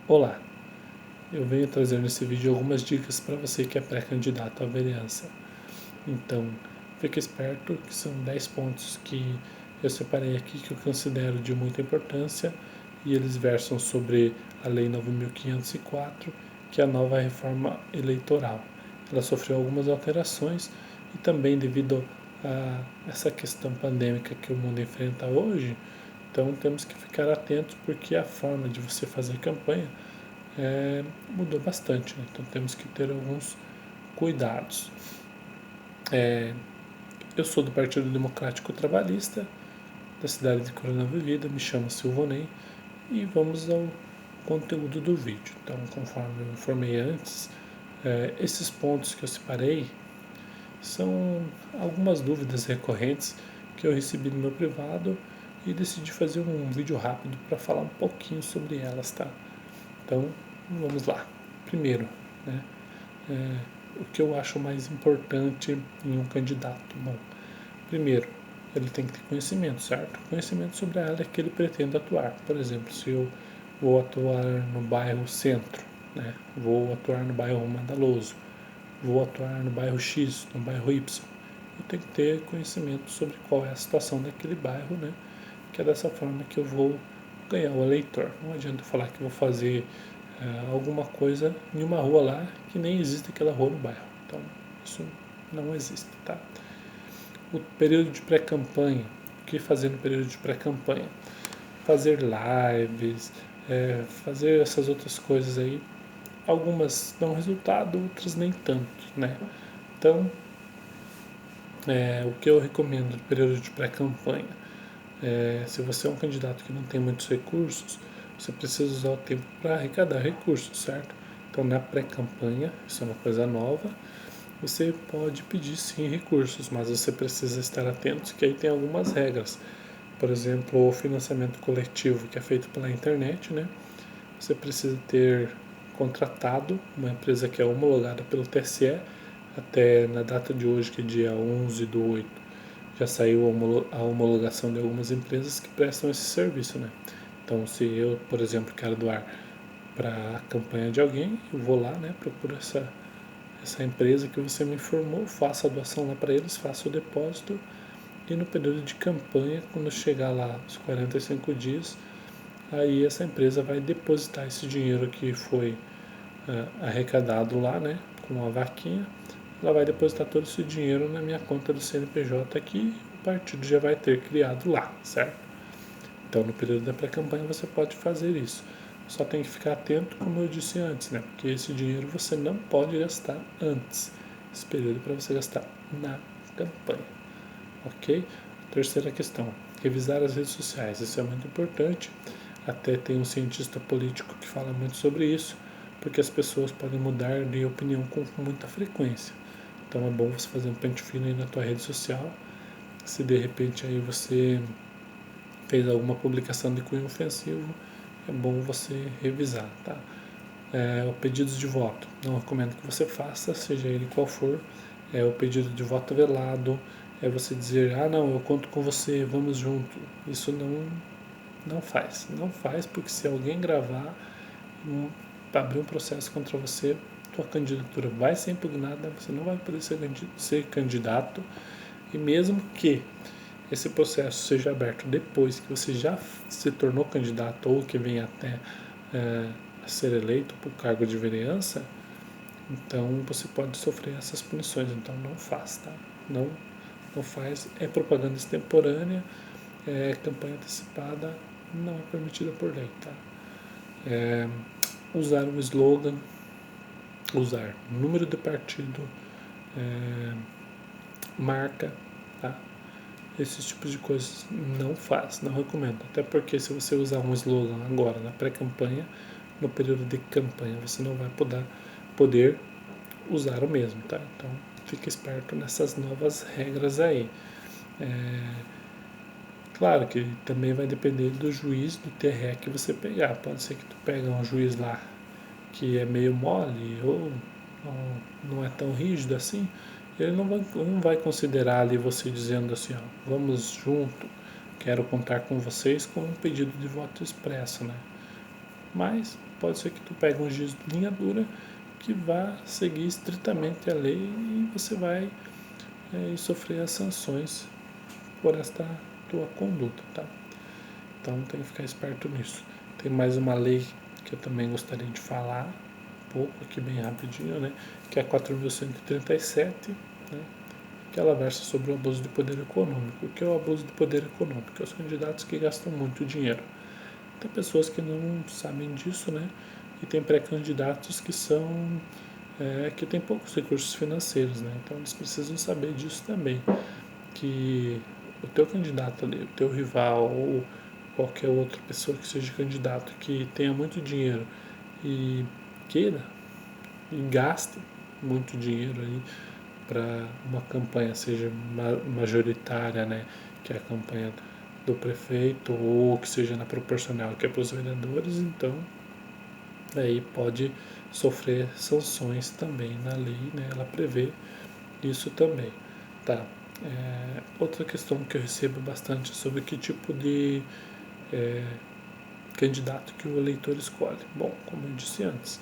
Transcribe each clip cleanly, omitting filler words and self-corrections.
Olá, eu venho trazer nesse vídeo algumas dicas para você que é pré-candidato à vereança. Então, fique esperto que são 10 pontos que eu separei aqui que eu considero de muita importância e eles versam sobre a Lei 9.504, que é a nova reforma eleitoral. Ela sofreu algumas alterações e também devido a essa questão pandêmica que o mundo enfrenta hoje, então temos que ficar atentos porque a forma de você fazer campanha mudou bastante, né? Então temos que ter alguns cuidados. Eu sou do Partido Democrático Trabalhista, da cidade de Coronel Vivida, me chamo Silvonei e vamos ao conteúdo do vídeo. Então, conforme eu informei antes, esses pontos que eu separei são algumas dúvidas recorrentes que eu recebi no meu privado e decidi fazer um vídeo rápido para falar um pouquinho sobre elas, tá? Então, vamos lá. Primeiro, né, o que eu acho mais importante em um candidato? Bom, primeiro, ele tem que ter conhecimento, certo? Conhecimento sobre a área que ele pretende atuar. Por exemplo, se eu vou atuar no bairro Centro, né, vou atuar no bairro Madaloso, vou atuar no bairro X, no bairro Y, eu tenho que ter conhecimento sobre qual é a situação daquele bairro, né, que é dessa forma que eu vou ganhar o eleitor. Não adianta eu falar que vou fazer alguma coisa em uma rua lá que nem existe aquela rua no bairro. Então, isso não existe, tá? O período de pré-campanha. O que fazer no período de pré-campanha? Fazer lives, fazer essas outras coisas aí. Algumas dão resultado, outras nem tanto, né? Então, o que eu recomendo no período de pré-campanha? Se você é um candidato que não tem muitos recursos, você precisa usar o tempo para arrecadar recursos, certo? Então, na pré-campanha, isso é uma coisa nova, você pode pedir sim recursos, mas você precisa estar atento que aí tem algumas regras. Por exemplo, o financiamento coletivo que é feito pela internet, né? Você precisa ter contratado uma empresa que é homologada pelo TSE até na data de hoje, que é dia 11/8, já saiu a homologação de algumas empresas que prestam esse serviço, né? Então, se eu, por exemplo, quero doar para a campanha de alguém, eu vou lá, né, procuro essa empresa que você me informou, faço a doação lá para eles, faço o depósito e no período de campanha, quando chegar lá os 45 dias, aí essa empresa vai depositar esse dinheiro que foi arrecadado lá, né, com a vaquinha, ela vai depositar todo esse dinheiro na minha conta do CNPJ que o partido já vai ter criado lá, certo? Então, no período da pré-campanha você pode fazer isso. Só tem que ficar atento, como eu disse antes, né? Porque esse dinheiro você não pode gastar antes. Esse período é para você gastar na campanha, ok? Terceira questão, revisar as redes sociais. Isso é muito importante. Até tem um cientista político que fala muito sobre isso, porque as pessoas podem mudar de opinião com muita frequência. Então é bom você fazer um pente fino aí na tua rede social. Se de repente aí você fez alguma publicação de cunho ofensivo, é bom você revisar, tá? O pedido de voto, não recomendo que você faça, seja ele qual for. O pedido de voto velado, é você dizer, não, eu conto com você, vamos junto. Isso não faz, porque se alguém gravar, abrir um processo contra você, tua candidatura vai ser impugnada, você não vai poder ser candidato, e mesmo que esse processo seja aberto depois que você já se tornou candidato ou que vem até a ser eleito para o cargo de vereança, então você pode sofrer essas punições. Então não faz, tá? Não faz. É propaganda extemporânea, campanha antecipada, não é permitida por lei, tá? Usar um slogan, usar número de partido, marca, tá? Esses tipos de coisas não faz, não recomendo. Até porque se você usar um slogan agora na pré-campanha, no período de campanha você não vai poder usar o mesmo, tá? Então fique esperto nessas novas regras aí. Claro que também vai depender do juiz do TRE que você pegar. Pode ser que tu pega um juiz lá que é meio mole ou não é tão rígido assim, ele não vai considerar ali você dizendo assim, ó, vamos junto, quero contar com vocês com um pedido de voto expresso, né? Mas pode ser que tu pegue um juiz de linha dura que vá seguir estritamente a lei e você vai sofrer as sanções por esta tua conduta, tá? Então tem que ficar esperto nisso. Tem mais uma lei que eu também gostaria de falar um pouco aqui bem rapidinho, né? Que é a 4.137, né? Que ela versa sobre o abuso de poder econômico. O que é o abuso de poder econômico? É os candidatos que gastam muito dinheiro. Tem pessoas que não sabem disso, né? E tem pré-candidatos que são que têm poucos recursos financeiros, né? Então eles precisam saber disso também, que o teu candidato ali, o teu rival ou qualquer outra pessoa que seja candidato que tenha muito dinheiro e queira e gaste muito dinheiro aí para uma campanha seja majoritária, né, que é a campanha do prefeito ou que seja na proporcional que é para os vereadores, então aí pode sofrer sanções também na lei, né, ela prevê isso também, tá? Outra questão que eu recebo bastante é sobre que tipo de candidato que o eleitor escolhe. Bom, como eu disse antes,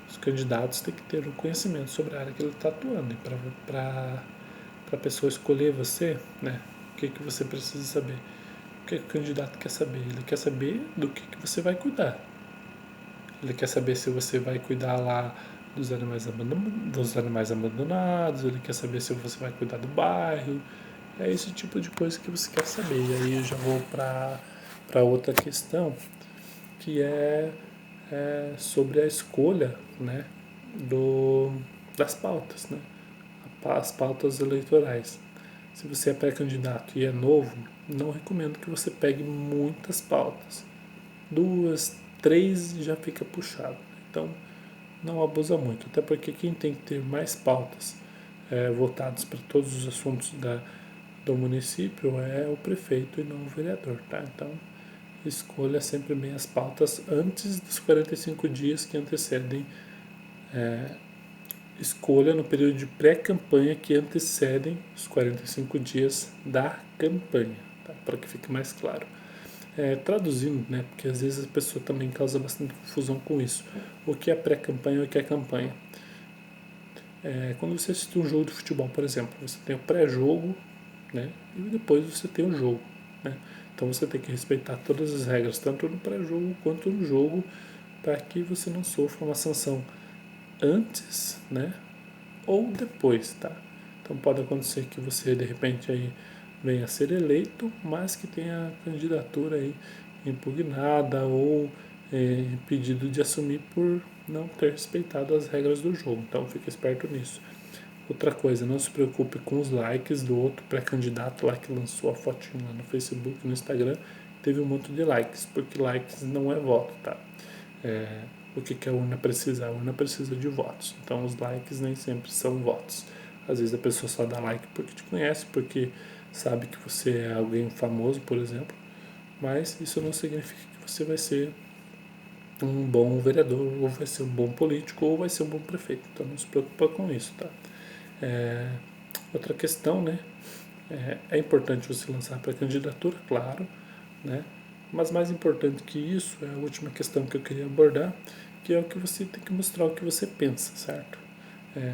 os candidatos têm que ter um conhecimento sobre a área que ele está atuando. E para a pessoa escolher você, né, o que você precisa saber? O que o candidato quer saber? Ele quer saber do que você vai cuidar. Ele quer saber se você vai cuidar lá dos animais abandonados, ele quer saber se você vai cuidar do bairro. É esse tipo de coisa que você quer saber. E aí eu já vou para outra questão, que sobre a escolha, né, das pautas, né, as pautas eleitorais. Se você é pré-candidato e é novo, não recomendo que você pegue muitas pautas. 2, 3 já fica puxado. Então, não abusa muito, até porque quem tem que ter mais pautas voltadas para todos os assuntos do município é o prefeito e não o vereador, tá? Então, escolha sempre bem as pautas antes dos 45 dias que antecedem, escolha no período de pré-campanha que antecedem os 45 dias da campanha, tá? Para que fique mais claro. Traduzindo, né, porque às vezes a pessoa também causa bastante confusão com isso. O que é pré-campanha e o que é campanha? Quando você assiste um jogo de futebol, por exemplo, você tem o pré-jogo, né, e depois você tem o jogo, né? Então você tem que respeitar todas as regras, tanto no pré-jogo quanto no jogo, para que você não sofra uma sanção antes, né, ou depois, tá? Então pode acontecer que você de repente aí venha a ser eleito, mas que tenha a candidatura aí impugnada ou impedido de assumir por não ter respeitado as regras do jogo. Então fique esperto nisso. Outra coisa, não se preocupe com os likes do outro pré-candidato lá que lançou a fotinha lá no Facebook, no Instagram, teve um monte de likes, porque likes não é voto, tá? O que a urna precisa? A urna precisa de votos. Então os likes nem sempre são votos. Às vezes a pessoa só dá like porque te conhece, porque sabe que você é alguém famoso, por exemplo, mas isso não significa que você vai ser um bom vereador, ou vai ser um bom político, ou vai ser um bom prefeito. Então não se preocupa com isso, tá? É, outra questão, né? É importante você lançar para candidatura, claro, né? Mas mais importante que isso é a última questão que eu queria abordar, que é o que você tem que mostrar o que você pensa, certo? É,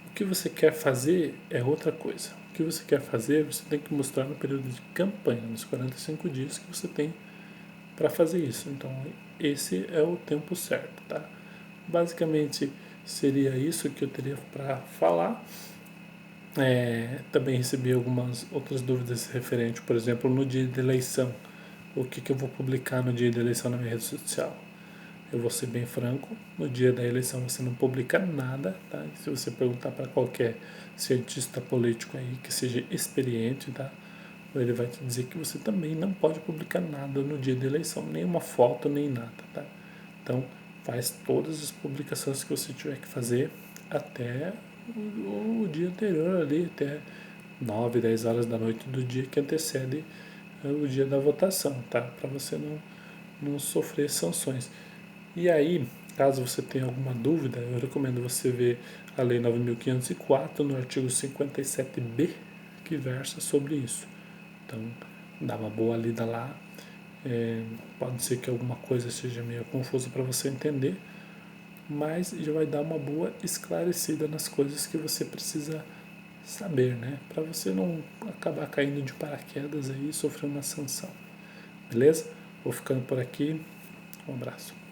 o que você quer fazer é outra coisa. O que você quer fazer, você tem que mostrar no período de campanha, nos 45 dias que você tem para fazer isso. Então, esse é o tempo certo, tá? Basicamente, seria isso que eu teria para falar. Também recebi algumas outras dúvidas referentes, por exemplo, no dia de eleição. O que eu vou publicar no dia da eleição na minha rede social? Eu vou ser bem franco, no dia da eleição você não publica nada, tá? Se você perguntar para qualquer cientista político aí que seja experiente, tá? Ele vai te dizer que você também não pode publicar nada no dia da eleição, nem uma foto, nem nada, tá? Então, faz todas as publicações que você tiver que fazer até o dia anterior ali, até 9, 10 horas da noite do dia que antecede o dia da votação, tá? Para você não sofrer sanções. E aí, caso você tenha alguma dúvida, eu recomendo você ver a Lei 9.504 no artigo 57b, que versa sobre isso. Então, dá uma boa lida lá Pode ser que alguma coisa seja meio confusa para você entender, mas já vai dar uma boa esclarecida nas coisas que você precisa saber, né? Para você não acabar caindo de paraquedas aí e sofrer uma sanção. Beleza? Vou ficando por aqui. Um abraço.